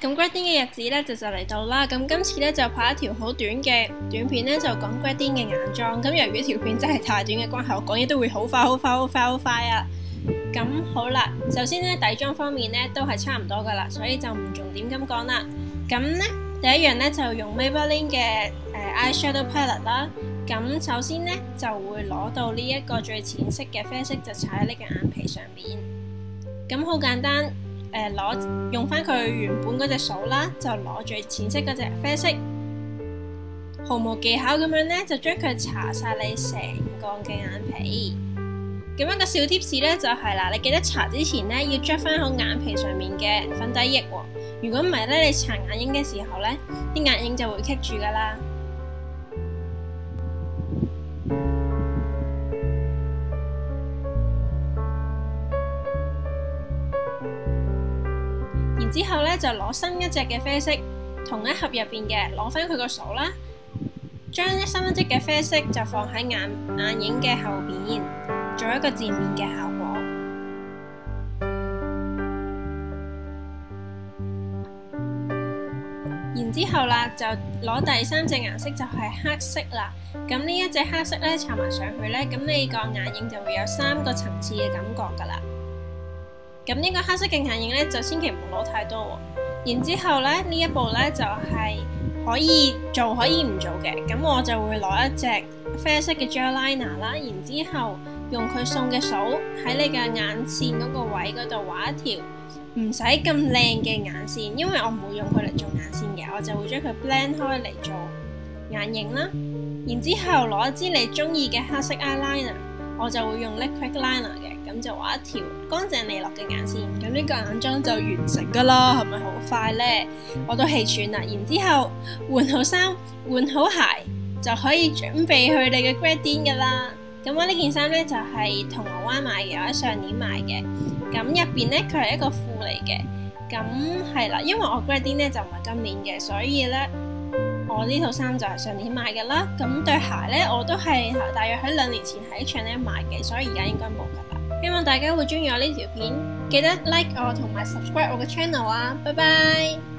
咁 Grading 嘅日子咧就嚟到啦，咁今次咧就拍一條好短嘅短片咧，就講 Grading 嘅眼妝。咁由於條片真係太短嘅關係，我講嘢都會好快啊！咁好啦，首先咧底妝方面咧都係差唔多噶啦，所以就唔重點咁講啦。咁咧第一樣咧就用 Maybelline 嘅eyeshadow palette 啦。咁首先咧就會攞到呢一個最淺色嘅啡色，就搽喺呢個眼皮上面。咁好簡單。用翻佢原本嗰隻掃啦，就攞最淺色嗰隻啡色，毫無技巧咁樣咧，就將佢搽晒你成個嘅眼皮。咁一個小貼士咧就係啦，你記得搽之前咧要捽翻好眼皮上面嘅粉底液喎。如果唔係咧，你搽眼影嘅時候咧，啲眼影就會棘住噶啦。然之後咧就攞新一隻嘅啡色，同一盒入邊嘅攞翻佢個掃啦，將新一隻嘅啡色就放喺眼影嘅後邊，做一個漸面嘅效果。然之後啦，就攞第三隻顏色就係黑色啦。咁呢一隻黑色咧搽埋上去咧，咁你個眼影就會有3個層次嘅感覺噶啦。咁呢個黑色嘅眼影咧，就千祈唔好攞太多喎。然之後咧，呢一步咧就係可以做可以唔做嘅。咁我就會攞一隻啡色嘅 gel liner 啦，然之後用佢送嘅掃喺你嘅眼線嗰個位嗰度畫一條唔使咁靚嘅眼線，因為我唔會用佢嚟做眼線嘅，我就會將佢 blend 開嚟做眼影啦。然之後攞一支你中意嘅黑色 eyeliner， 我就會用 liquid liner 嘅。咁就畫一條乾淨利落嘅眼線，咁呢個眼妝就完成噶啦，係咪好快呢？我都氣喘啦。然之後換好衫，換好鞋，就可以準備去你嘅 Grading 噶啦。咁我呢件衫呢，就係銅鑼灣買嘅，我喺上年買嘅。咁入邊呢，佢係一個褲嚟嘅。咁係啦，因為我 Grading 呢就唔係今年嘅，所以呢，我呢套衫就係上年買嘅啦。咁對鞋呢，我都係大約喺2年前喺 Chanel 買嘅，所以而家應該冇噶啦。希望大家會中意我呢條片，記得 like 我同埋 subscribe 我嘅 channel 啊！拜拜。